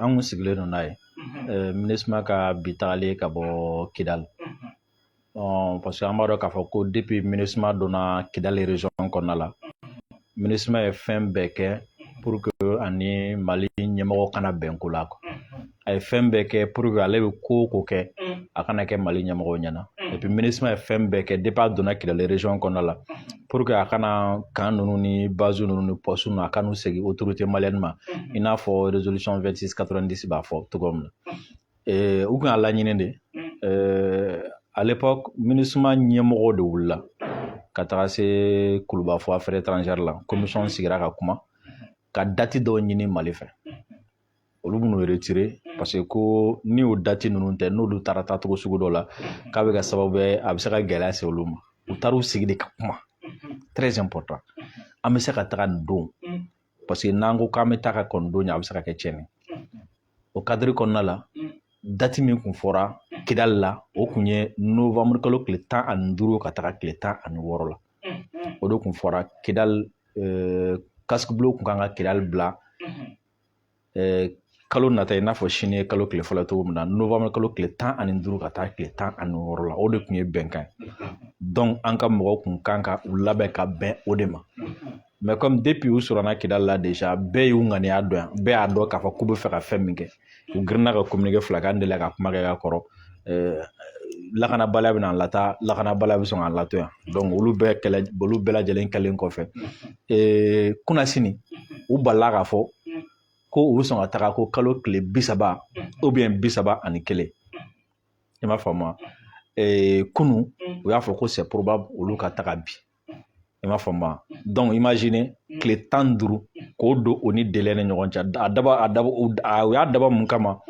an kun sigilen don n'a ye MINUSMA ka bi tagalen ka bɔ Kidal parce que an b'a dɔn k'a fɔ ko depuis MINUSMA donna Kidal région kɔnɔna la MINUSMA ye fɛn bɛɛ kɛ pour que ani Mali ɲɛmɔgɔ kana bɛn ko la a ye fɛn bɛɛ kɛ pour que ale bɛ ko o ko kɛ a kana kɛ Mali ɲɛmɔgɔ ɲɛna et puis MINUSMA ye fɛn bɛɛ kɛ depuis a donna Kidal région kɔnɔna la pour que a kana kan ninnu ni base ninnu ni poste ninnu a kan'u segin autorité malienne ma i n'a fɔ résolution 2690 b'a fɔ cogo min na u kun y'a laɲini de à l'époque MINUSMA ɲɛmɔgɔ de wulila ka taga se Kulubafo affaires étrangères la commission sigira ka kuma ka date dɔw ɲini Mali fɛ olu b'u retirer parce que ko ni o date ninnu tɛ n'olu taara taacogo sugu dɔ la k'a bɛ ka sababu ye a bɛ se ka gɛlɛya se olu ma u taar'u sigi de ka kuma très important an bɛ se ka taga nin don parce que n'an ko k'an bɛ taga kɔni don a bɛ se ka kɛ tiɲɛni o cadre kɔnɔna la date min kun fɔra Kidal la o kun ye novembre kalo tile 15 ka taga tile 16 la o de kun fɔra Kidal casque bleu kun kan ka Kidal bila kalo nata i n'a fɔ sini ye kalo tile fɔlɔ cogo min na novembre kalo tile 15 ka taa tile 16 la o de kun ye bɛnkan ye donc an ka mɔgɔw kun kan ka u labɛn ka bɛn o de ma mais comme depuis u sɔrɔna Kidal la déjà bɛɛ y'u ŋaniya dɔn yan bɛɛ y'a dɔn k'a fɔ k'u bɛ fɛ ka fɛn min kɛ u girinna ka communiqué fila k'an delila ka kuma kɛ ka kɔrɔ lakanabaliya bɛ na lataa lakanabaliya bɛ sɔn ka lato yan donc olu bɛɛ lajɛlen kɛlen kɔfɛ kunasini u balila k'a fɔ ko u bɛ sɔn ka taga ko kalo tile 30 ou bien 31 i m'a faamu kunu u y'a fɔ ko c'est probable olu ka taga bi i m'a faamu donc imaginez tile 15 k'o don o ni délai ni ɲɔgɔn cɛ u y'a daba mun kama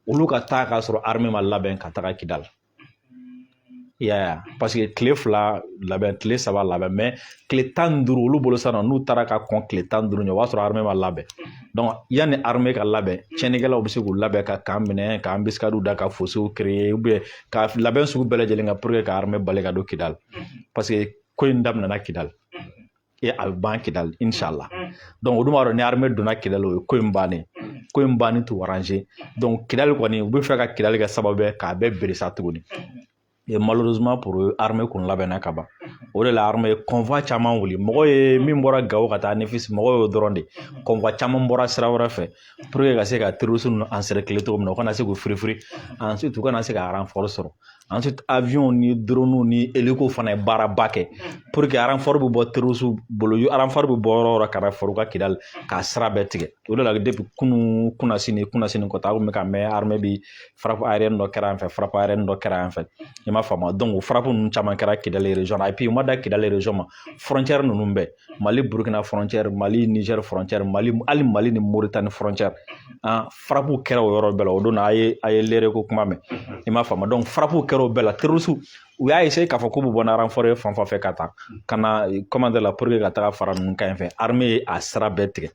olu ka taa k'a sɔrɔ armée ma labɛn ka taga Kidal parce que tile 2 labɛn tile 3 labɛn mais tile 15 olu bolo sa n'u taara ka kɔn tile 15 ɲɛ o b'a sɔrɔ armée ma labɛn donc yanni armée ka labɛn tiɲɛnikɛlaw bɛ se k'u labɛn ka kan minɛ ka embuscade da ka fossé créer ou bien ka labɛn sugu bɛɛ lajɛlen ka pour que ka armée bali ka don Kidal parce que ko in daminɛna Kidal et a bɛ ban Kidal inchallah donc o dun b'a dɔn ni armée donna Kidal o ye ko in bannen t'u arranger donc Kidal kɔni u bɛ fɛ ka Kidal kɛ sababu ye k'a bɛɛ beresa tuguni et malheureusement pour eux armée kun labɛnna ka ban o de la armée convoi caman wuli mɔgɔ ye min bɔra Gawo ka taa Nefis mɔgɔ y'o dɔrɔn de convoi caman bɔra sira wɛrɛ fɛ pour que ka se ka terroristes ninnu encercler cogo min na u kana se k'u firifiri ensuite u kana se ka renfort sɔrɔ ensuite avion ni drone ni hélico fana ye baaraba kɛ pour que renfort bɛ bɔ terroristes bolo renfort bɛ bɔ yɔrɔ o yɔrɔ ka na fɔra u ka Kidal k'a sira bɛɛ tigɛ o de la depuis kunasini kɔta a kun bɛ ka mɛn armée bi frappe aérienne dɔ kɛra yan fɛ frappe aérienne dɔ kɛra yan fɛ i m'a faamu donc o frappe ninnu caman kɛra Kidal région et puis u ma da Kidal région ma frontière ninnu bɛɛ Mali Burkina frontière Mali Niger frontière hali Mali ni Mauritanie frontière frappe kɛra o yɔrɔ bɛɛ la o don a ye leere ko kuma mɛn i m'a faamu donc frappe kɛra o bɛɛ la terroristes u y'a essayé k'a fɔ k'u bɛ bɔ na renfort ye fan fɛ ka taa ka na commande la pour que ka taga fara ninnu kan fɛ armée ye a sira bɛɛ tigɛ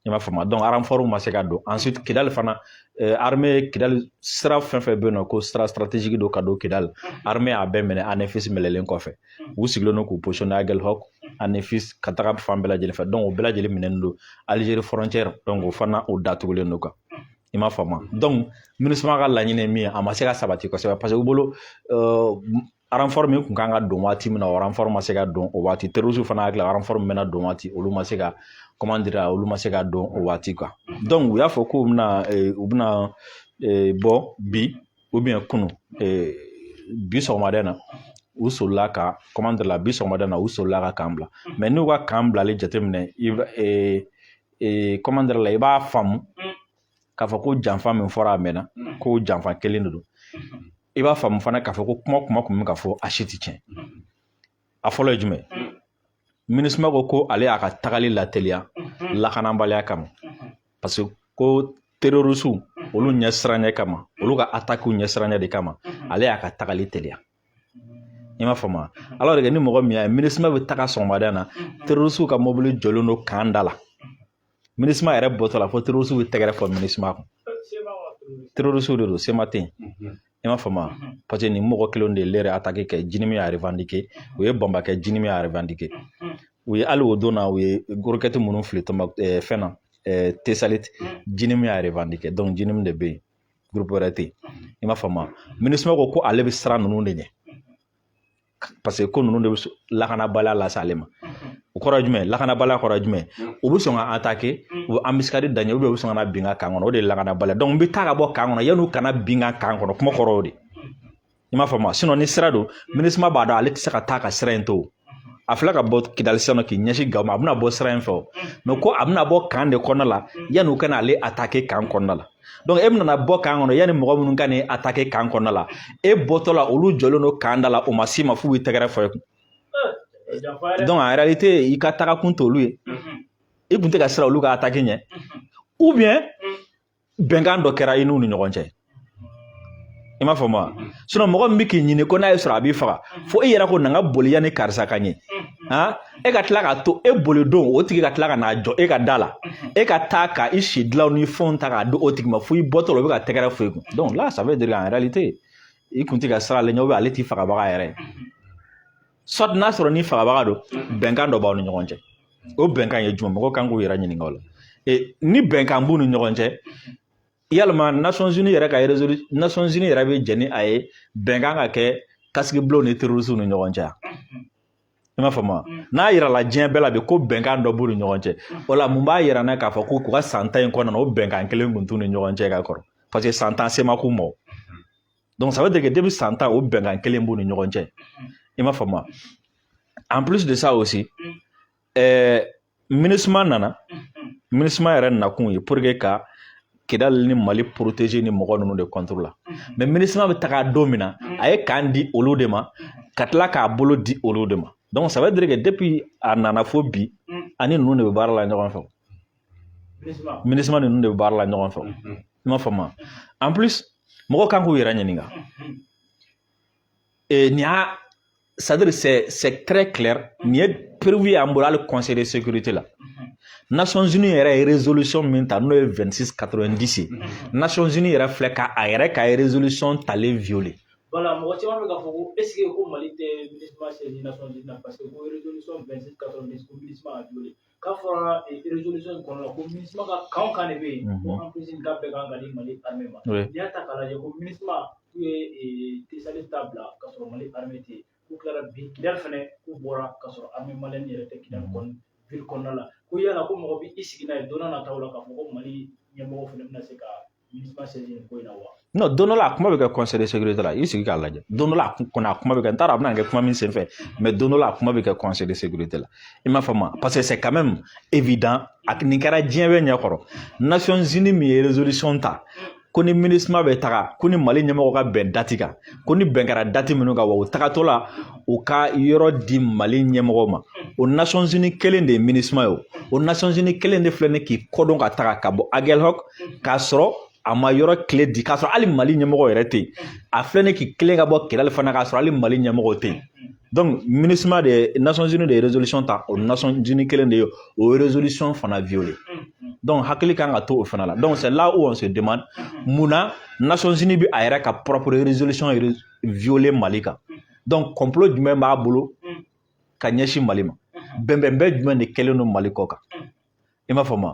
i m'a faamu donc renfort ma se ka don ensuite Kidal fana armée Kidal sira fɛn fɛn bɛ yen nɔ ko sira stratégique do ka don Kidal armée a bɛɛ minɛ a Nefis mɛlɛlen kɔfɛ u sigilen don k'u positionner à Aguelhok a Nefis ka taga fan bɛɛ lajɛlen fɛ donc o bɛɛ lajɛlen minɛnen don Algérie frontière donc o fana o datugulen don i m'a faamu donc MINUSMA ka laɲini ye min ye a ma se ka sabati kosɛbɛ parce que u bolo renfort min kun kan ka don waati min na o renfort ma se ka don o waati terroristes fana hakili la renfort min bɛna don waati olu ma se ka comment dire olu ma se ka don o waati quoi donc u y'a fɔ k'u bɛna bɔ bi ou bien kunu bi sɔgɔmaden na u solila ka comment dire la bi sɔgɔmaden na u solila ka kan bila mais n'u ka kan bilali jateminɛ comment dire la i b'a faamu k'a fɔ ko janfa min fɔra a mɛnna ko janfa kelen de don i b'a faamu fana k'a fɔ ko kuma kun bɛ ka fɔ a si tɛ tiɲɛ a fɔlɔ ye jumɛn MINUSMA ko ale y'a ka tagali lateliya lakanabaliya kama parce que ko terroristes olu ɲɛ siranɲɛ kama olu ka attaque ɲɛ siranɲɛ de kama ale y'a ka tagali teliya i m'a faamu alors que ni mɔgɔ min y'a ye MINUSMA bɛ taga sɔgɔmada na terroristes ka mobili jɔlen don kan da la MINUSMA yɛrɛ bɔtɔ la fo terroristes bɛ tɛgɛrɛ fɔ MINUSMA kun terroristes de don sema tɛ yen i m'a faamu parce que nin mɔgɔ kelen de l'ere attaque kɛ Jinimi y'a revendiqué u ye bɔnba kɛ Jinimi y'a revendiqué u ye hali o don na u ye roquette minnu fili fɛn na Tesalit Jinim y'a revendiqué donc Jinim de be groupe wɛrɛ tɛ i m'a faamu MINUSMA ko ale bɛ siran ninnu de ɲɛ parce que ko ninnu de bɛ lakanabaliya lase ale ma o kɔrɔ jumɛn lakanabaliya kɔrɔ jumɛn u bɛ sɔn ka attaquer u bɛ embuscade da ɲɛ u bɛ sɔn ka na bin ka kan kɔnɔ o de ye lakanabaliya donc n bɛ taa ka bɔ kan kɔnɔ yan'u kana bin ka kan kɔnɔ kuma kɔrɔ o de i m'a faamu sinon ni sira don MINUSMA b'a dɔn ale tɛ se ka taa ka sira in to a filɛ ka bɔ Kidali sisan k'i ɲɛsin Gawo ma a bɛna bɔ sira in fɛ o mais ko a bɛna bɔ kan de kɔnɔna la yan'u kana ale attaquer kan kɔnɔna la donc e bɛna bɔ kan kɔnɔ yanni mɔgɔ minnu ka nin attaquer kan kɔnɔna la e bɔtɔ la olu jɔlen don kan da la o ma s'i ma f'u b'i tɛgɛrɛ fɔ e kun donc en réalité i ka taga kun t'olu ye i kun tɛ ka siran olu ka attaquer ɲɛ ou bien bɛnkan dɔ kɛra i n'u ni ɲɔgɔn cɛ i m'a faamu wa sinon mɔgɔ min bɛ k'i ɲini ko n'a ye sɔrɔ a b'i faga fo e yɛrɛ ko na n ka boli yanni karisa ka ɲɛ e ka tila k'a to e boli don o tigi ka tila ka n'a jɔ e ka da la e ka taa ka i si dilanw ni fɛnw ta k'a di o tigi ma fo i bɔtɔ la o bɛ ka tɛgɛrɛ fɔ i kun donc là ça veut dire en réalité i kun tɛ ka siran ale ɲɛ ou bien ale t'i fagabaga yɛrɛ soit n'a sɔrɔ ni fagabaga don bɛnkan dɔ b'aw ni ɲɔgɔn cɛ o bɛnkan ye jumɛn mɔgɔw kan k'u yɛrɛ ɲininka o la ni bɛnkan b'u ni ɲɔgɔn cɛ yalima Nations Unies yɛrɛ ka Nations Unies yɛrɛ bɛ jɛn ni a ye bɛnkan ka kɛ kasigibulon ni terroristes ni ɲɔgɔn cɛ i m'a faamu n'a yirala diɲɛ bɛɛ la bi ko bɛnkan dɔ b'u ni ɲɔgɔn cɛ o la mun b'a yira n'a k'a fɔ ko k'u ka san 10 in kɔnɔna o bɛnkan kelen kun t'u ni ɲɔgɔn cɛ ka kɔrɔ parce que san 10 se ma k'u ma donc ça veut dire que depuis san 10 o bɛnkan kelen b'u ni ɲɔgɔn cɛ i m'a faamu en plus de ça aussi MINUSMA nana MINUSMA yɛrɛ nakun ye pour que ka Kidali ni Mali protéger ni mɔgɔ ninnu de contre la mais MINUSMA bɛ taga don min na a ye kan di olu de ma ka tila k'a bolo di olu de ma donc ça veut dire que depuis a nana fo bi ani ninnu de bɛ baara la ɲɔgɔn fɛ MINUSMA ni ninnu de bɛ baara la ɲɔgɔn fɛ i m'a faamu en plus mɔgɔ kan k'u yɛrɛ ɲininka nin y'a c'est-à-dire c'est très clair nin ye prévu y'an bolo hali conseil de sécurité la Nations Unies yɛrɛ ye résolution min ta n'o ye 2690 ye Nations Unies yɛrɛ filɛ ka a yɛrɛ ka résolution talen violer voilà mɔgɔ caman bɛ k'a fɔ ko est-ce que ko Mali tɛ MINUSMA saisi Nations Unies na parce que ko résolution 2690 ko MINUSMA a violé k'a fɔra résolution in kɔnɔna ko MINUSMA ka kan o kan de bɛ yen ko en plus k'a bɛɛ kan ka di Mali armée ma n'i y'a ta k'a lajɛ ko MINUSMA k'u ye Tesalit ta bila k'a sɔrɔ Mali armée tɛ yen k'u tilara bi Kidali fɛnɛ k'u bɔra k'a sɔrɔ armée malienne yɛrɛ tɛ Kidali ville kɔnɔna la ko yala ko mɔgɔ bɛ i sigi n'a ye don n'a nataw la k'a fɔ ko Mali ɲɛmɔgɔ fɛnɛ bɛna se ka MINUSMA saisi nin ko in na wa non don dɔ la a kuma bɛ kɛ conseil de sécurité la i sigi k'a lajɛ don dɔ la a kuma bɛ kɛ n t'a dɔn a bɛna kɛ kuma min senfɛ mais don dɔ la a kuma bɛ kɛ conseil de sécurité la i m'a faamu parce que c'est quand même évident nin kɛra diɲɛ bɛɛ ɲɛkɔrɔ Nations Unies min ye résolution ta ko ni MINUSMA bɛ taga ko ni Mali ɲɛmɔgɔ ka bɛn dati kan ko ni bɛn kɛra dati minnu kan wa u tagatɔ la u ka yɔrɔ di Mali ɲɛmɔgɔ ma o Nations Unies kelen de ye MINUSMA ye o Nations Unies kelen de filɛ nin k'i kɔdɔn ka taga ka bɔ Aguelhok k'a sɔrɔ a ma yɔrɔ tile di k'a sɔrɔ hali Mali ɲɛmɔgɔ yɛrɛ tɛ yen a filɛ nin k'i kelen ka bɔ Kidali fana k'a sɔrɔ hali Mali ɲɛmɔgɔ tɛ yen donc MINUSMA de Nations Unies de ye résolution ta o Nations Unies kelen de ye o résolution fana violé donc hakili kan ka to o fana la donc c'est là où on se demande munna Nations Unies bi a yɛrɛ ka propre résolution violé Mali kan donc complot jumɛn b'a bolo ka ɲɛsin Mali ma bɛnbɛnbɛn jumɛn de kɛlen don Mali kɔ kan i m'a faamu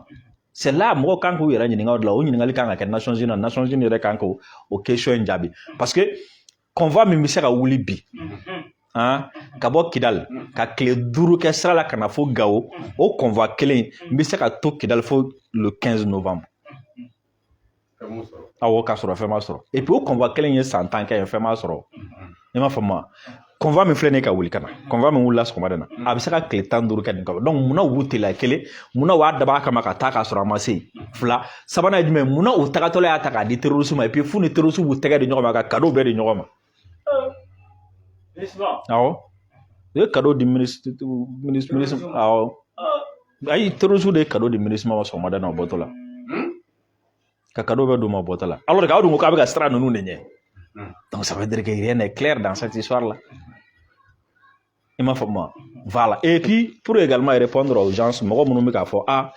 c'est là mɔgɔ kan k'u yɛrɛ ɲininka o de la o ɲininkali kan ka kɛ Nations Unies Nations Unies yɛrɛ kan k'o question in jaabi parce que convoi min bɛ se ka wuli bi ka bɔ Kidali ka tile 5 kɛ sira la ka na fo Gawo o convoi kelen n bɛ se ka to Kidali fo le 15 novembre awɔ k'a sɔrɔ fɛn ma sɔrɔ et puis o convoi kelen ye san 10 kɛ yen fɛn ma sɔrɔ i m'a faamu convoi min filɛ nin ye ka wuli ka na convoi min wulila sɔgɔmada in na a bɛ se ka tile 15 kɛ nin kan donc munna u b'u teliya kelen munna u b'a dabɔ a kama ka taa k'a sɔrɔ a ma se yen fila sabanan ye jumɛn munna u tagatɔla y'a ta k'a di terroristes ma et puis fu ni terroristes b'u tɛgɛ di ɲɔgɔn ma ka cadeau bɛɛ di ɲɔgɔn ma awɔ u ye cadeau di MINUSMA awɔ ayi terroristes de ye cadeau di MINUSMA ma sɔgɔmada in na o bɔtɔ la ka cadeau bɛɛ d'u ma o bɔtɔ la alors que aw dun ko k'a bɛ ka siran ninnu de ɲɛ donc ça veut dire que rien n'est clair dans cette histoire là i m'a faamu voilà et puis pour également répondre aux gens mɔgɔ minnu bɛ k'a fɔ a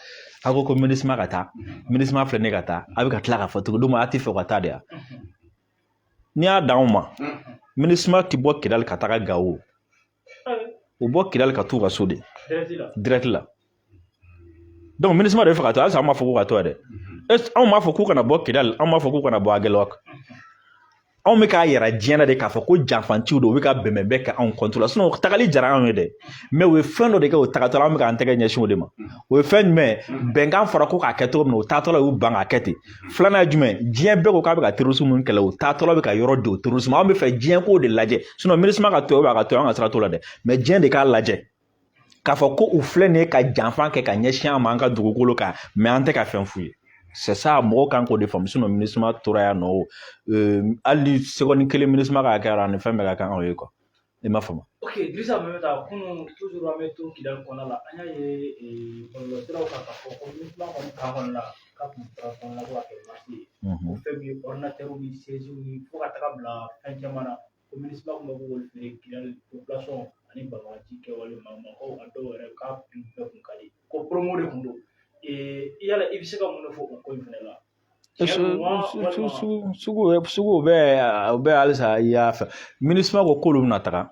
ko MINUSMA ka taa MINUSMA filɛ ne ka taa a bɛ ka tila k'a fɔ tugun duma a tɛ fɛ ka taa de wa n'i y'a d'anw ma MINUSMA tɛ bɔ Kidali ka taga Gawo u bɔ Kidali ka t'u ka so de direct la donc ministre de fɛ ka to halisa an b'a fɔ k'u ka to dɛ anw b'a fɔ k'u kana bɔ Kidal anw b'a fɔ k'u kana bɔ Aguelok anw bɛ k'a yɛrɛ diɲɛ na de k'a fɔ ko janfantiw don u bɛ ka bɛnbɛn bɛɛ kɛ anw kɔntu la sinon tagali jara anw ye dɛ mais u ye fɛn dɔ de kɛ o tagatɔ la an bɛ k'an tɛgɛ ɲɛsin o de ma o ye fɛn jumɛn bɛnkan fɔra ko k'a kɛ cogo min na o taatɔ la u y'u ban k'a kɛ ten filanan ye jumɛn diɲɛ bɛɛ ko k'a bɛ ka terrorisme min kɛlɛ o taatɔ la bɛ ka yɔrɔ di o terrorisme anw bɛ fɛ diɲɛ k'o de lajɛ sinon MINUSMA ka to yen a ka to yen an ka sira t'o la dɛ mais diɲɛ de k'a lajɛ k'a fɔ ko u filɛ nin ye ka janfan kɛ ka ɲɛsin an ma an ka dugukolo kan mais an tɛ ka fɛn f'u ye c'est ça mɔgɔw kan k'o de faamu sinon MINUSMA tora yan nɔ hali seconde kelen MINUSMA ka kɛ yan ni fɛn bɛɛ ka kan aw ye quoi i m'a faamu. ok Dirisa Mamɛta kunun toujours an bɛ to Kidal kɔnɔna la an y'a ye bɔlɔlɔsiraw kan k'a fɔ ko MINUSMA kɔni kan kɔni la k'a tun taara kɔnɔna ko ka kɛ marché ye o fɛn min ye ordinateurs ni sièges ni fo ka taga bila fɛn caman na ko MINUSMA tun bɛ k'olu feere Kidal population ani banbagaci kɛwale makaw a dɔw yɛrɛ k'a prix bɛɛ kun ka di ko promo de kun don yala i bɛ se ka mun de fɔ o ko in fana la. sugu bɛɛ halisa i y'a fɛ MINUSMA ko k'olu bɛna taga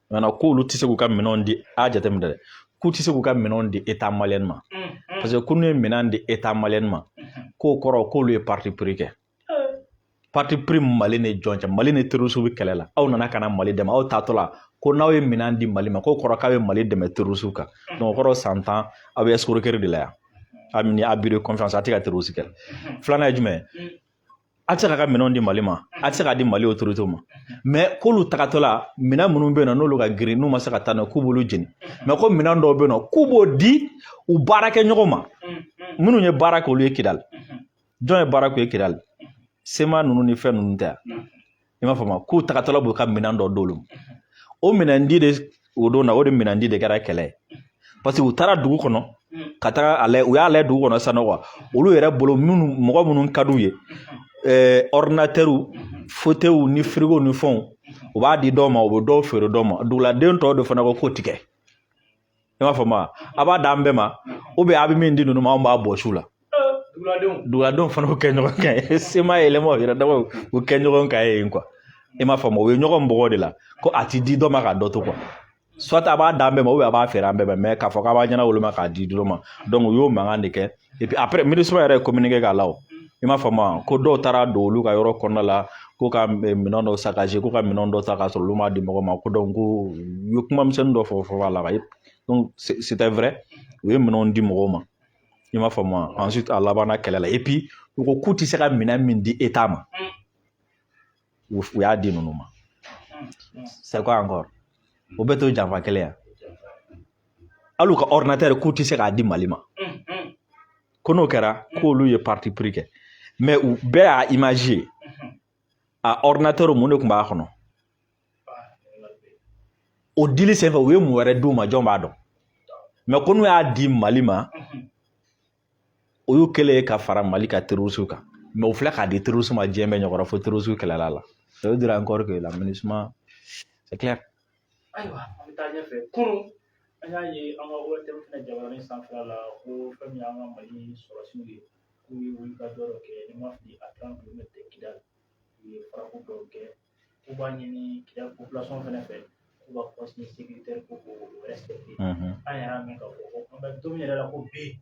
maintenant k'olu tɛ se k'u ka minɛnw di a jateminɛ dɛ k'u tɛ se k'u ka minɛnw di état malien ma parce que k'u ye minɛn di état malien ma k'o kɔrɔ k'olu ye parti pris kɛ parti pris Mali ni jɔn cɛ Mali ni terroristes bɛ kɛlɛ la aw nana ka na Mali dɛmɛ aw taatɔ la ko n'aw ye minɛn di Mali ma k'o kɔrɔ k'a bɛ Mali dɛmɛ terroristes kan donc o kɔrɔ san 10 aw bɛ escroquerie de la yan a ni abus de confiance a tɛ ka terroristes kɛlɛ filanan ye jumɛn a tɛ se ka minɛnw di Mali ma a tɛ se ka di Mali autorités ma mais k'olu tagatɔ la minɛn minnu bɛ yen nɔ n'olu ka girin n'u ma se ka taa n'a ye k'u b'olu jeni mais ko minɛn dɔw bɛ yen nɔ k'u b'o di u baarakɛɲɔgɔn ma minnu ye baara kɛ olu ye Kidal jɔn ye baara k'u ye Kidal sema ninnu ni fɛn ninnu tɛ yan i m'a faamu k'u tagatɔ la b'u ka minɛn dɔ d'olu ma o minɛn di de o don na o de minɛn di de kɛra kɛlɛ ye parce que u taara dugu kɔnɔ ka taga u y'a lajɛ dugu kɔnɔ sisan nɔ olu yɛrɛ bolo mɔgɔ minnu ka d'u ye ordinateurs fauteuils ni frigo ni fɛnw u b'a di dɔw ma u bɛ dɔw feere dɔw ma duguladen tɔw de fana ko k'o tigɛ i m'a faamu a b'a d'an bɛɛ ma ou bien a bɛ min di ninnu ma anw b'a bɔ su la duguladenw fana y'u kɛ ɲɔgɔn kan ye sema yɛlɛma yɛrɛ dama u kɛ ɲɔgɔn kan yen quoi i m'a faamu u ye ɲɔgɔn bɔgɔ de la ko a ti di dɔ ma k'a dɔ to quoi soit a b'a d'an bɛɛ ma ou bien a b'a feere an bɛɛ ma mais k'a fɔ k'a b'a ɲɛna olu ma k'a di dɔ ma donc u y'o mankan de kɛ et puis après MINUSMA yɛrɛ ye communiqué k'a la o i m'a faamu ko dɔw taara don olu ka yɔrɔ kɔnɔna la ko ka minɛn dɔw saccagé ko ka minɛn dɔw ta k'a sɔrɔ olu m'a di mɔgɔ ma ko donc ko u ye kuma misɛnnin dɔ fɔ a la donc c'était vrai u ye minɛnw di mɔgɔw ma i m'a faamu ensuite a labanna kɛlɛ la et puis u ko k'u tɛ se ka minɛn min di état ma u y'a di ninnu ma c'est quoi encore o bɛɛ to janfa kɛlɛ yan hali u ka ordinateur k'u tɛ se k'a di Mali ma ko n'o kɛra k'olu ye parti pris kɛ mais u bɛɛ y'a image ye a ordinateur mun de tun b'a kɔnɔ o dili senfɛ u ye mun wɛrɛ d'u ma jɔn b'a dɔn mais ko n'u y'a di Mali ma o y'u kɛlen ka fara Mali ka terroristes kan mais u filɛ k'a di terroristes ma diɲɛ bɛɛ ɲɛkɔrɔ fo terroristes kɛlɛla la ça veut dire encore que la MINUSMA c'est clair. ayiwa an bɛ taa ɲɛfɛ kunun an y'a ye an ka ORTM fana jabaranin sanfɛla la ko fɛn min y'an ka Mali sɔrɔsiw ye k'u ye wulikajɔ dɔ kɛ ni ma fili à 30 kilomètres de Kidal u ye farako dɔw kɛ k'u b'a ɲini Kidal population fana fɛ k'u ka consigne sécuritaire ko k'o respecter an yɛrɛ y'a mɛn k'a fɔ ko an bɛ don min yɛrɛ la ko bi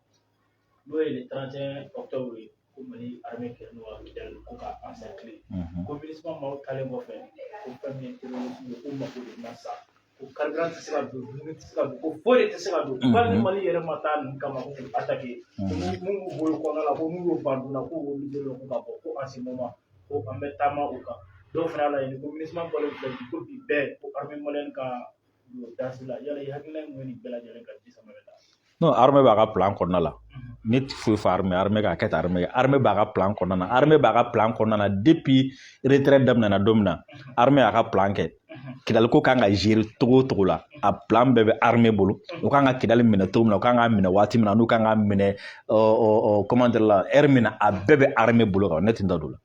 n'o ye le 31 octobre ye ko Mali armée kɛlen don ka Kidal ko ka encercler ko MINUSMA maaw taalen kɔfɛ ko fɛn min ye terrorisme ye ko mako de bɛna sa ko carburant tɛ se ka don dumuni tɛ se ka don ko foyi de tɛ se ka don hali ni Mali yɛrɛ ma taa nin kama ko k'u attaquer mun b'u bolo kɔnɔna la ko n'u y'o ban dun na k'u obligé don ko ka bɔ ko en ce moment ko an bɛ taama o kan dɔw fana y'a laɲini ko MINUSMA bɔlen filɛ bi ko bi bɛɛ ko armée malienne ka don dasi la yala i hakilina ye mun ye nin bɛɛ lajɛlen kan Dirisa Mamɛta. non armée b'a ka plan kɔnɔna la ne tɛ foyi fɔ armée k'a kɛ tan armée b'a ka plan kɔnɔna na armée b'a ka plan kɔnɔna na depuis retraite daminɛna don min na armée y'a ka plan kɛ Kidal ko kan ka gérer togo o togo la a plan bɛɛ bɛ armée bolo u kan ka Kidal minɛ cogo min na u kan ka minɛ waati min na n'u kan ka minɛ comment dire la heure min na a bɛɛ bɛ armée bolo kan ne tɛ n da don o la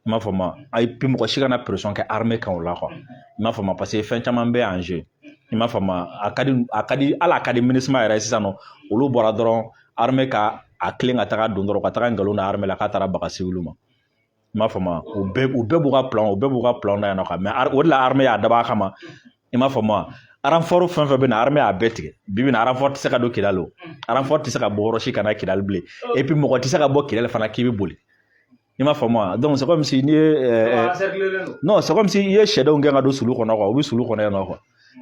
i m'a faamu a puis mɔgɔ si kana pression kɛ armée kan o la quoi i m'a faamu parce que fɛn caman bɛ en jeu i m'a faamu a ka di hali a ka di MINUSMA yɛrɛ sisan nɔ olu bɔra dɔrɔn armée ka a tilen ka taga don dɔrɔn ka taga nkalon da armée la k'a taara baga civil ma i m'a faamu u bɛɛ b'u ka plan na yan nɔ quoi mais o de la armée y'a dabɔ a kama i m'a faamu renfort fɛn fɛn bɛ na armée a bɛɛ tigɛ bibi na renfort tɛ se ka don Kidali o renfort tɛ se ka bɔ yɔrɔ si ka na Kidali bilen et puis mɔgɔ tɛ se ka bɔ Kidali fana k'i bɛ boli i m'a faamu wa donc c'est comme si ni non c'est comme si i ye sɛdenw gɛn ka don sulu kɔnɔ quoi u bɛ sulu kɔnɔ yan nɔ quoi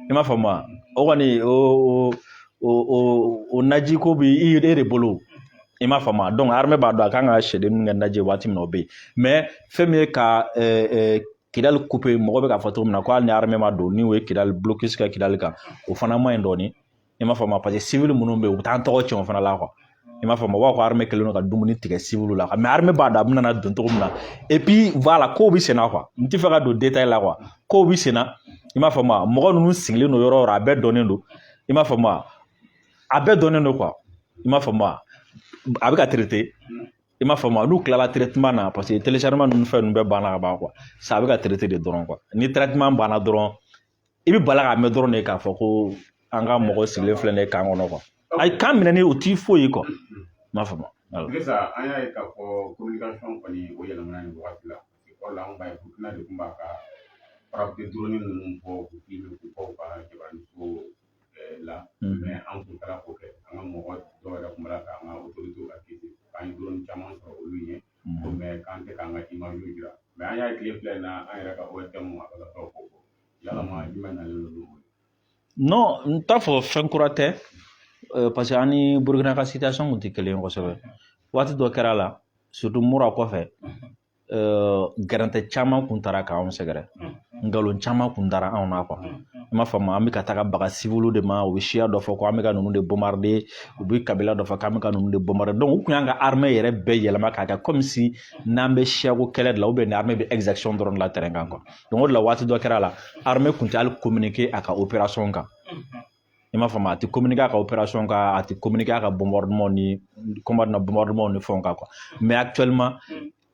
i m'a faamu wa o kɔni o naji ko bi i de bolo i m'a faamu donc armée b'a dɔn a kan ka sɛdenw kɛ naji waati min na o bɛ yen mais fɛn min ye ka Kidali couper mɔgɔ bɛ k'a fɔ cogo min na ko hali ni armée ma don ni o ye Kidali blocus kɛ Kidali kan o fana ma ɲi dɔɔni i m'a faamu parce que civil minnu bɛ yen u bɛ taa an tɔgɔ tiɲɛ o fana la quoi i m'a faamu u b'a fɔ ko armée kɛlen don ka dumuni tigɛ civil la mais armée b'a dɔn a bɛna don cogo min na et puis voilà kow bɛ senna quoi n tɛ fɛ ka don détail la quoi kow bɛ senna i m'a faamu mɔgɔ ninnu sigilen don yɔrɔ o yɔrɔ a bɛɛ dɔnnen don i m'a faamu a bɛɛ dɔnnen don quoi i m'a faamu a bɛ ka traiter i m'a faamu n'u tilala traitement na parce que téléchargement ninnu fɛn ninnu bɛɛ banna ka ban quoi ça a bɛ ka traiter de dɔrɔn quoi ni traitement banna dɔrɔn i bɛ bala k'a mɛn dɔrɔn de k'a fɔ ko an ka mɔgɔ sigilen filɛ nin ye kan kɔnɔ quoi ayi kan minɛni o t'i foyi ye quoi i m'a faamu. Bisa an y'a ye k'a fɔ communication kɔni o yɛlɛmana nin wagati la parce que la anw b'a ye Burukina de tun b'a ka frappe drone ninnu bɔ k'u filmer k'u bɔ u ka jabaraniso la mais an tun taara k'o kɛ an ka mɔgɔ dɔw yɛrɛ tun b'a fɛ an ka autorité ka kisi k'an ye drone caman sɔrɔ olu ɲɛ mais k'an tɛ k'an ka image jira mais an y'a tile fila in na an yɛrɛ ka ORTM a bɛ ka taa o ko yalama jumɛn nalen don non n t'a fɔ fɛn kura tɛ parce que an ni Burukina ka situation tun tɛ kelen ye kosɛbɛ waati dɔ kɛra la surtout mura kɔfɛ gɛrɛntɛ caman kun taara k'anw sɛgɛrɛ nkalon caman kun dara anw na quoi i m'a faamu an bɛ ka taga baga civil de ma u bɛ siya dɔ fɔ ko an bɛ ka ninnu de bombarder u bɛ kabila dɔ fɔ k'an bɛ ka ninnu de bombarder donc u kun y'an ka armée yɛrɛ bɛɛ yɛlɛma k'a kɛ comme si n'an bɛ siyako kɛlɛ de la ou bien ni armée bɛ exaction dɔrɔn de la terrain kan quoi donc o de la waati dɔ kɛra la armée kun tɛ hali communiquer a ka opération kan i m'a faamu a tɛ communiquer a ka opération kan a tɛ communiquer a ka bombardement ni bombardement ni fɛnw kan quoi mais actuellement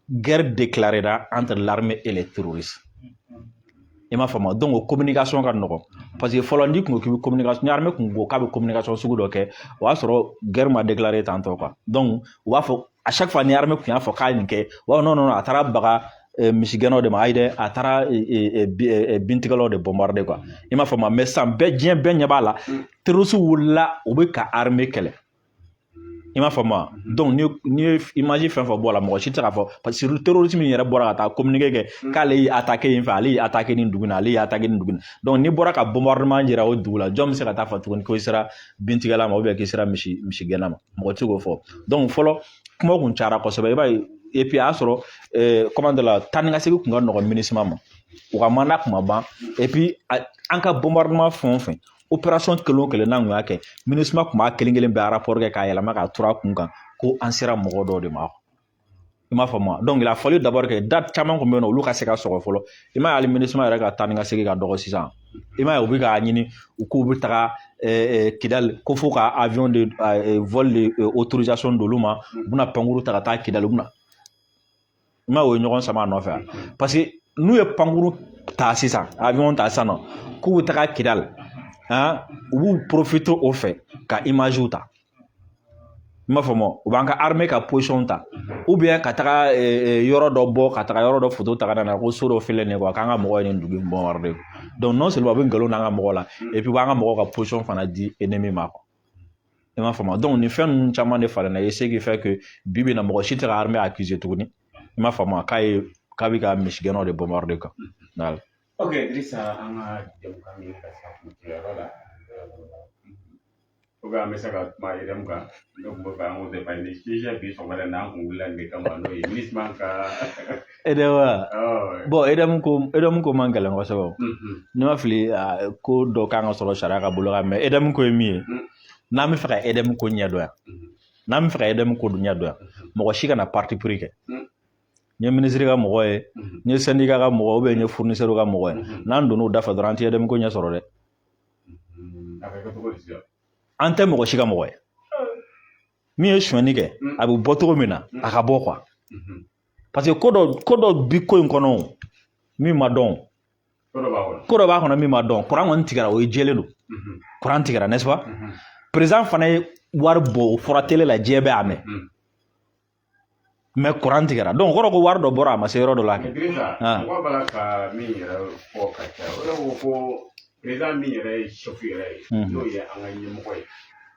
guerre déclarée entre l'armée et les terroristes i m'a faamu donc o communication ka nɔgɔn parce que fɔlɔ n'i kun ko k'i bɛ communication ni armée kun ko k'a bɛ communication sugu dɔ kɛ o y'a sɔrɔ guerre ma déclaré tantôt quoi donc u b'a fɔ à chaque fois ni armée kun y'a fɔ k'a ye nin kɛ wa non non a taara baga misigɛnnaw de ma ayi dɛ a taara bintigɛlaw de bombarder quoi i m'a faamu mais sisan bɛɛ diɲɛ bɛɛ ɲɛ b'a la terroristes wulila u bɛ ka armée kɛlɛ i m'a faamu donc ni ye image fɛn fɛn bɔ a la mɔgɔ si tɛ se k'a fɔ parce que terrorisme min yɛrɛ bɔra ka taa communiqué kɛ k'ale y'i attaqué yen fɛ ale y'i attaqué nin dugu in na ale y'i attaqué nin dugu in na donc n'i bɔra ka bombardement jira o dugu la jɔn bɛ se ka taa fɔ tuguni ko i sera bintigɛla ma ou bien k'i sera misigɛnna ma mɔgɔ tɛ se k'o fɔ donc fɔlɔ kuma kun cayara kosɛbɛ i b'a ye et puis a y'a sɔrɔ comment dire la taa ni ka segin kun ka nɔgɔn MINUSMA ma u ka mandat kun ma ban et puis an ka bombardement fɛn o fɛn opération kelen o kelen n'an kun y'a kɛ MINUSMA kun b'a kelen kelen bɛɛ rapport kɛ k'a yɛlɛma k'a turu a kun kan ko an sera mɔgɔ dɔw de ma i m'a faamu donc il a fallu d'abord que date caman kun bɛ yen nɔ olu ka se ka sɔgɔ fɔlɔ i m'a ye hali MINUSMA yɛrɛ ka taa ni ka segin ka dɔgɔ sisan i m'a ye u bɛ k'a ɲini u k'u bɛ taga Kidali ko fo ka avion de vol de autorisation d'olu ma u bɛna pankuru ta ka taa Kidali u bɛna i m'a ye o ye ɲɔgɔn sama a nɔfɛ parce que n'u ye pankuru ta sisan avion ta sisan nɔ k'u bɛ taga Kidali u b'u profiter o fɛ ka image ta i m'a faamu u b'an ka armée ka position ta ou bien ka taga yɔrɔ dɔ bɔ ka taga yɔrɔ dɔ photo ta ka na ko so dɔ filɛ nin ye quoi k'an ka mɔgɔ ye nin dugu in bombarder donc non seulement u bɛ nkalon n'an ka mɔgɔ la et puis u b'an ka mɔgɔ ka position fana di ennemi ma quoi i m'a faamu donc nin fɛn ninnu caman de falen na et ce qui fait que bi bi in na mɔgɔ si tɛ ka armée accuser tuguni i m'a faamu k'a bɛ ka misigɛnnaw de bombarder quoi voilà. Ok, Idrissa an ka jamukan min ka se kuncɛyɔrɔ la ou bien an bɛ se ka kuma EDM kan ne tun bɛ fɛ an k'o de fɔ ni sujet bi sɔgɔmada in na an kun wulila nin de kama n'o ye MINUSMA ka EDM wa bon EDM ko man gɛlɛn kosɛbɛ ne ma fili ko dɔ kan ka sɔrɔ sariya ka bolo kan mais EDM ko ye min ye n'an bɛ fɛ ka EDM ko ɲɛdɔn yan n'an bɛ fɛ ka EDM ko ɲɛdɔn yan mɔgɔ si kana parti pris kɛ n ye ministre ka mɔgɔ ye n ye syndicat ka mɔgɔ ou bien n ye fournisseur ka mɔgɔ ye n'an donn'o da fɛ dɔrɔn an tɛ EDM ko ɲɛ sɔrɔ dɛ an tɛ mɔgɔ si ka mɔgɔ ye min ye suɲɛni kɛ a bɛ bɔ cogo min na a ka bɔ quoi parce que ko dɔ bi ko in kɔnɔ min ma dɔn ko dɔ b'a kɔnɔ min ma dɔn courant kɔni tigɛra o ye jɛlen don courant tigɛra n'est-ce pas président fana ye wari bɔ o fɔra télé la diɲɛ bɛɛ y'a mɛn mais courant tigɛra donc kɔrɔ ko wari dɔ bɔra a ma se yɔrɔ dɔ la kɛ mɔgɔ b'a la ka min yɛrɛ fɔ ka ca o de ko président min yɛrɛ ye chef yɛrɛ ye n'o ye an ka ɲɛmɔgɔ ye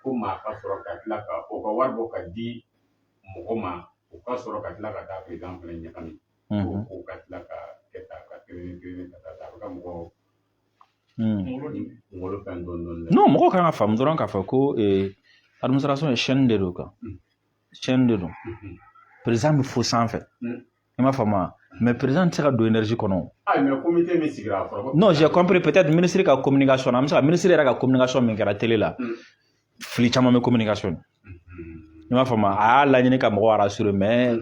ko maa ka sɔrɔ ka tila ka o ka wari bɔ ka di mɔgɔ ma o ka sɔrɔ ka tila ka taa président fana ɲagami ko ka tila ka kɛ ta ka kelen ka taa a bɛ ka mɔgɔ kunkolo fɛn dɔɔni non mɔgɔ kan ka faamu dɔrɔn k'a fɔ ko administration ye chaîne de don quoi chaîne de don président bɛ fo sanfɛ i m'a faamu mais président tɛ se ka don énergie kɔnɔ mais comité min sigira fɔlɔ non j'ai compris peut-être ministre ka communication an bɛ se ka ministre yɛrɛ ka communication min kɛra télé la fili caman bɛ communication i m'a faamu a y'a laɲini ka mɔgɔw rassurer mais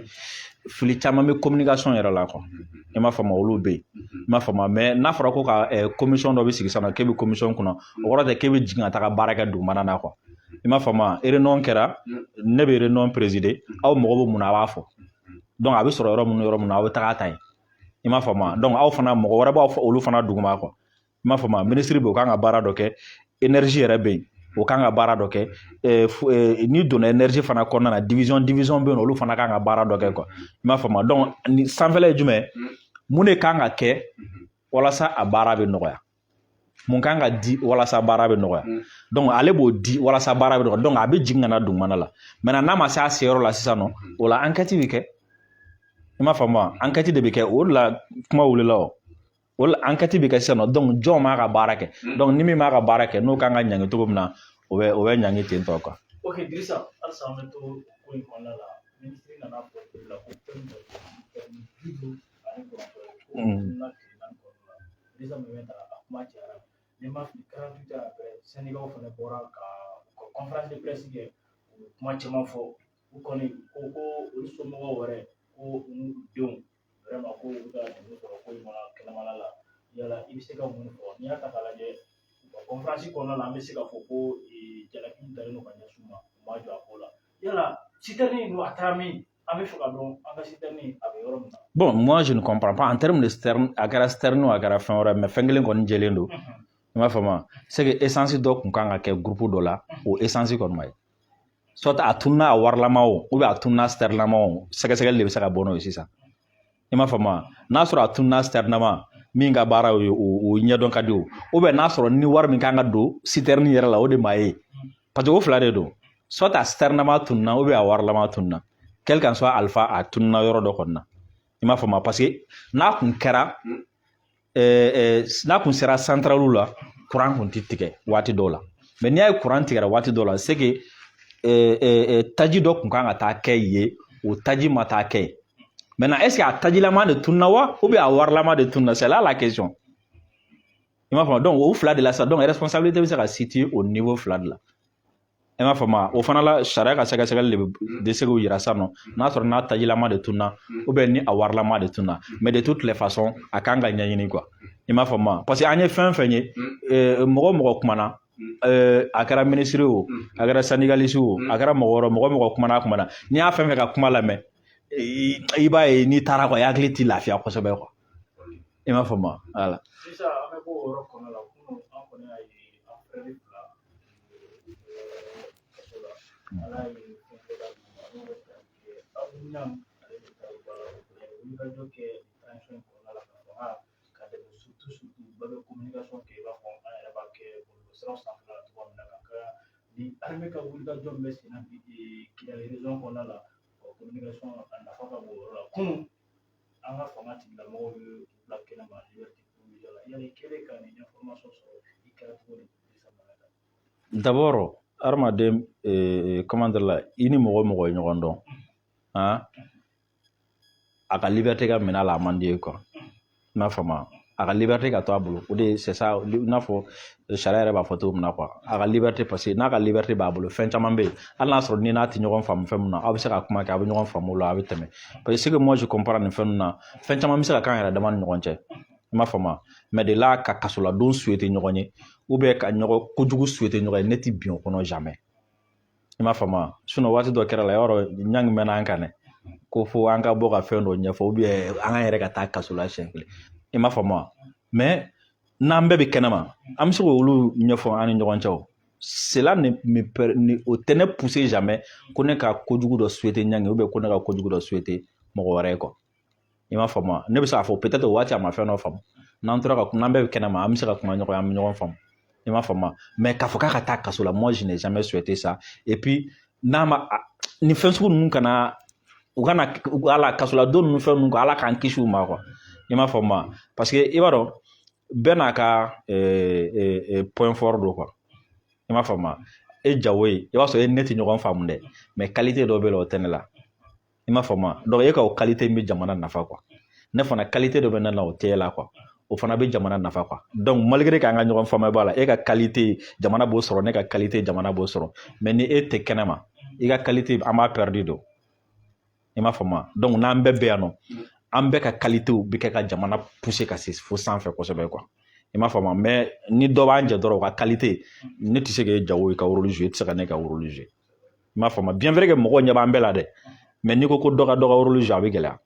fili caman bɛ communication yɛrɛ la quoi i m'a faamu olu bɛ yen i m'a faamu mais n'a fɔra ko ka commission dɔ bɛ sigi sisan k'e bɛ commission kɔnɔ o kɔrɔ tɛ k'e bɛ jigin ka taga baara kɛ dugumana na quoi i m'a faamu réunion kɛra ne bɛ réunion présider aw mɔgɔ bɛ mun na a b'a fɔ donc a bɛ sɔrɔ yɔrɔ minnu aw bɛ taga ta yen i m'a faamu donc aw fana mɔgɔ wɛrɛ b'aw olu fana duguma quoi i m'a faamu ministre bɛ o kan ka baara dɔ kɛ énergie yɛrɛ bɛ yen o kan ka baara dɔ kɛ ni donna énergie fana kɔnɔna na division bɛ yen olu fana kan ka baara dɔ kɛ quoi i m'a faamu donc sanfɛla ye jumɛn mun de kan ka kɛ walasa a baara bɛ nɔgɔya mun kan ka di walasa baara bɛ nɔgɔya donc ale b'o di walasa baara bɛ nɔgɔya donc a bɛ jigin ka na dugumana la maintenant n'a ma se a seyɔrɔ la sisan nɔ o la enquête bɛ kɛ i m'a faamu enquête de bɛ kɛ o de la kuma wulila o la enquête bɛ kɛ sisan nɔ donc jɔn b'a ka baara kɛ donc ni min b'a ka baara kɛ n'o kan ka ɲangi cogo min na o bɛ ɲangi ten tɔ quoi. Ok Dirisa halisa an bɛ to ko in kɔnɔna la ministre nana fɔ la ko fɛn dɔ ani kɔrɔtɔ ko na tile kɔnɔna la Dirisa min bɛ ta a kuma cayara ne ma fili 48 heures après Sénégal fana bɔra ka conférence de presse kɛ u bɛ kuma caman fɔ u kɔni ko olu somɔgɔw wɛrɛ ko u denw vraiment ko u ka dɛmɛ sɔrɔ ko in kɔnɔ kɛnɛmana la yala i bɛ se ka mun fɔ n'i y'a ta k'a lajɛ conférence kɔnɔna la an bɛ se k'a fɔ ko jalaki dalen don ka ɲɛsin u ma u ma jɔ a ko la yala citerne ninnu a taara min an bɛ fɛ ka dɔn an ka citerne a bɛ yɔrɔ min na. Bon moi je ne comprends pas en termes de citerne a kɛra citerne a kɛra fɛn wɛrɛ mais fɛn kelen kɔni jɛlen don i m'a faamu c'est que essence dɔ kun kan ka kɛ groupe dɔ la o essence kɔni ma ye soit a tununa a warilama o ou bien a tununa citernelama o sɛgɛsɛgɛli de bɛ se ka bɔ n'o ye sisan i m'a faamu n'a sɔrɔ a tununa citernelama min ka baara o ɲɛdɔn ka di o ou bien n'a sɔrɔ ni wari min kan ka don citerne yɛrɛ la o de ma ye parce que o fila de don soit a citernelama tununa ou bien a warilama tununa quel qu'en soit alpha a tununa yɔrɔ dɔ kɔni na i m'a faamu parce que n'a kun kɛra n'a kun sera centralu la courant kun tɛ tigɛ waati dɔw la mais n'i y'a ye courant tigɛra waati dɔw la c'est que taji dɔ kun kan ka taa kɛ yen o taji ma taa kɛ yen maintenant est-ce que a tajilama de tununa wa ou bien a warilama de tununa c'est là la question i m'a faamu donc o fila de la sa donc responsabilité bɛ se ka situer au niveau fila de la i m'a faamu o fana la sariya ka sɛgɛsɛgɛli de bɛ se k'o yira sisan nɔ n'a sɔrɔ n'a tajilama de tununa ou bien ni a warilama de tununa mais de toutes les façons a kan ka ɲɛɲini quoi i m'a faamu parce que an ye fɛn fɛn ye mɔgɔ mɔgɔ kumana a kɛra ministre o a kɛra syndicaliste o a kɛra mɔgɔ kumana n'i y'a fɛn fɛn ka kuma lamɛn i b'a ye n'i taara quoi i hakili tɛ lafiya kosɛbɛ quoi i m'a faamu voilà. Sisan an bɛ bɔ o yɔrɔ kɔnɔ la kunun an kɔni y'a ye an frère fila kaso la ala ye fɛn bɛɛ la n'o bɛ fɛ aw bɛna ale de ta baara wuli ka jɔ kɛ transition kɔnɔna la ka fɔ ka dɛmɛ surtout bɛɛ bɛ communication kɛ i b'a fɔ an yɛrɛ b'a kɛ bɔlɔlɔsiraw sanfɛla la cogoya min na ka kɛ ni armée ka wuli ka jɔ min bɛ sen na Kidali région kɔnɔna la communication a nafa ka bon o yɔrɔ la kunun an ka fanga tigilamɔgɔw ye bila kɛnɛma liberté pour la yala i kɛlen ka nin information sɔrɔ i kɛra cogo di d'abord hadamaden comment dire la i ni mɔgɔ mɔgɔ ye ɲɔgɔn dɔn a ka liberté ka minɛ a la a man di ye quoi i m'a faamu a ka liberté ka to a bolo o de c'est ça i n'a fɔ sariya yɛrɛ b'a fɔ cogo min na quoi a ka liberté parce que n'a ka liberté b'a bolo fɛn caman bɛ yen hali n'a sɔrɔ ni n'a tɛ ɲɔgɔn faamu fɛn min na aw bɛ se ka kuma kɛ a bɛ ɲɔgɔn faamu o la a bɛ tɛmɛ parce que ce que moi je comprends nin fɛn ninnu na fɛn caman bɛ se ka k'an yɛrɛ dama ni ɲɔgɔn cɛ i m'a faamu mais de là ka kasoladon souhaiter ɲɔgɔn ye ou bien ka ɲɔgɔn kojugu souhaiter ɲɔgɔn ye ne tɛ bin o kɔnɔ jamais i m'a faamu sinon waati dɔ kɛra la i b'a dɔn ɲangi mɛnna an kan dɛ ko fo an ka bɔ ka fɛn dɔ ɲɛfɔ ou bien an ka yɛrɛ ka taa kaso la siɲɛ kelen i m'a faamu mais n'an bɛɛ bɛ kɛnɛma an bɛ se k'olu ɲɛfɔ an ni ɲɔgɔn cɛ o cela o tɛ ne pousser jamais ko ne ka kojugu dɔ souhaiter ɲangi ou bien ko ne ka kojugu dɔ souhaiter mɔgɔ wɛrɛ ye quoi i m'a faamu ne bɛ se k'a fɔ peut-être o waati a ma fɛn dɔ faamu n'an tora ka n'an bɛɛ bɛ kɛnɛma an bɛ se ka kuma ɲɔgɔn ye an bɛ ɲɔgɔn faamu i m'a faamu mais k'a fɔ k'a ka taa kaso la moi je n'ai jamais souhaité ça et puis n'a ma ni fɛn sugu ninnu kana u kana ala kasola don ninnu fɛn ninnu ko ala k'an kisi u ma quoi i m'a faamu parce que i b'a dɔn bɛɛ n'a ka point fort don quoi i m'a faamu e jawo ye i b'a sɔrɔ e ne tɛ ɲɔgɔn faamu dɛ mais qualité dɔ bɛ la o tɛ ne la i m'a faamu donc e ka o qualité bɛ jamana nafa quoi ne fana qualité dɔ bɛ ne la o tɛ e la quoi o fana bɛ jamana nafa quoi donc malgré k'an ka ɲɔgɔn faamuya b'a la e ka qualité jamana b'o sɔrɔ ne ka qualité jamana b'o sɔrɔ mais ni e tɛ kɛnɛ ma i ka qualité an b'a perdu don i m'a faamu donc n'an bɛɛ bɛ yan nɔ an bɛɛ ka qualité bɛ kɛ ka jamana pousser ka se fo sanfɛ kosɛbɛ quoi i m'a faamu mais ni dɔ b'an jɛ dɔrɔn o ka qualité ne tɛ se k'e jago i ka rôle jouer i tɛ se ka ne ka rôle jouer i m'a faamu bien vrai que mɔgɔw ɲɛ b'an bɛɛ la dɛ mais n'i ko dɔ ka rôle jouer a bɛ gɛlɛya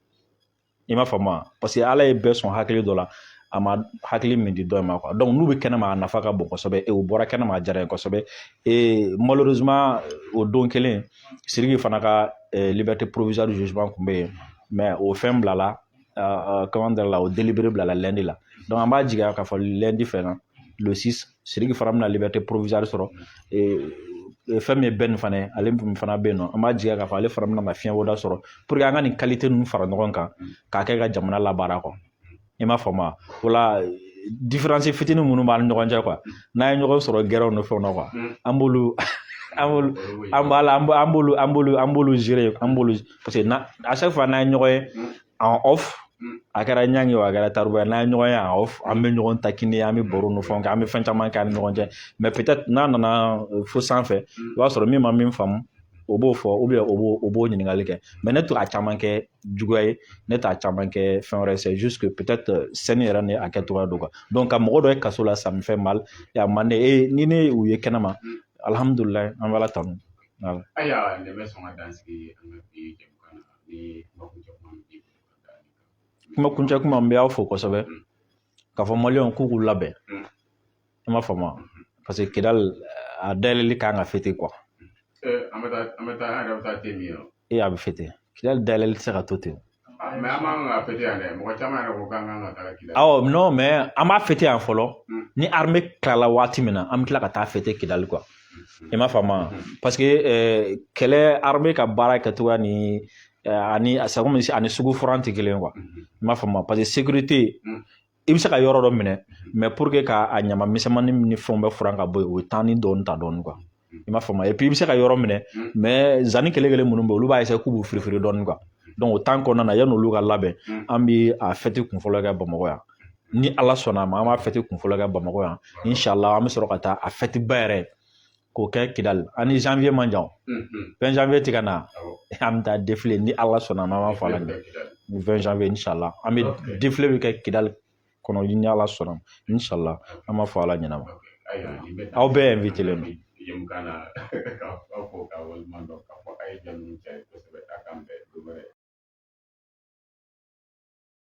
i m'a faamu parce que ala ye bɛɛ sɔn hakili dɔ la a ma hakili min di dɔ ma quoi donc n'u bɛ kɛnɛma a nafa ka bon kosɛbɛ u bɔra kɛnɛma a diyara ye kosɛbɛ et malheureusement o don kelen Sidiki fana ka liberté provisoire du jugement tun bɛ yen mais o fɛn bilala comment dire la o délibéré bilala lundi la donc an b'a jigiya k'a fɔ lundi fɛ na le 6 Sidiki fana bɛna liberté provisoire sɔrɔ fɛn min ye bɛn fana ye ale fana bɛ yen nɔ an b'a jigiya k'a fɔ ale fana bɛna na fiɲɛbɔda sɔrɔ pour que an ka nin qualité ninnu fara ɲɔgɔn kan k'a kɛ ka jamana labaara quoi i m'a faamu o la différence fitinin minnu b'an ni ɲɔgɔn cɛ quoi n'an ye ɲɔgɔn sɔrɔ gɛrɛw ni fɛnw na quoi an b'olu gérer an b'olu parce que à chaque fois n'an ye ɲɔgɔn ye en off a kɛra ɲangi o a kɛra taruba n'an ye ɲɔgɔn ye en off an bɛ ɲɔgɔn takini an bɛ baro ni fɛnw kɛ an bɛ fɛn caman kɛ an ni ɲɔgɔn cɛ mais peut-être n'a nana fo sanfɛ i b'a sɔrɔ min ma min faamu o b'o fɔ ou bien o b'o ɲininkali kɛ mais ne t'a caman kɛ juguya ye ne t'a caman kɛ fɛn wɛrɛ c'est juste que peut-être sɛni yɛrɛ ni a kɛcogoya don quoi donc ka mɔgɔ dɔ ye kaso la ça me fait mal et a man ne ni ne u ye kɛnɛma alhamdulilayi an bɛ ala tanu voilà. Ayiwa ne bɛ sɔn ka dan sigi an ka bi jɛmukan na ni kumakuncɛ kuma min b'i bolo kumakuncɛ kuma n bɛ aw fo kosɛbɛ k'a fɔ maliyɛnw k'u k'u labɛn i m'a faamu parce que Kidali a dayɛlɛli kan ka fêter quoi. An bɛ taa an yɛrɛ bɛ taa te min ye a bɛ fêter Kidali dayɛlɛli tɛ se ka to ten mais an b'an ka fêter yan dɛ mɔgɔ caman yɛrɛ ko k'an kan ka taa Kidali awɔ non mais an b'a fêter yan fɔlɔ ni armée tilala waati min na an bɛ tila ka taa fêter Kidali quoi i m'a faamu parce que kɛlɛ armée ka baara kɛcogoya ni ani sugu furan tɛ kelen quoi i m'a faamu parce que sécurité i bɛ se ka yɔrɔ dɔ minɛ mais pour que ka a ɲama misɛnmanin ni fɛnw bɛɛ furan ka bɔ yen o ye temps ni dɔɔni ta dɔɔni quoi i m'a faamu et puis i bɛ se ka yɔrɔ minɛ mais zani kelen minnu bɛ yen olu b'a essayer k'u b'u firifiri dɔɔni quoi donc o temps kɔnɔna na yanni olu ka labɛn an bɛ a fêter kunfɔlɔ kɛ Bamakɔ yan ni ala sɔnna a ma an b'a fêter kunfɔlɔ kɛ Bamakɔ yan inshallah an bɛ sɔrɔ ka taa a fêter ba yɛrɛ k'o kɛ Kidali ani janvier man jan 20 janvier tɛ ka na an bɛ taa défilé ni ala sɔnna a ma an b'a fɔ ala ɲɛ 20 janvier inshallah an bɛ défilé bɛ kɛ Kidali kɔnɔ ni ala sɔnna inshallah an b'a fɔ ala ɲɛna aw bɛɛ invité len don jɛmukan na k'a fɔ ka waleɲuman dɔn k'a fɔ a ye jɛmu cɛ kosɛbɛ a k'an bɛɛ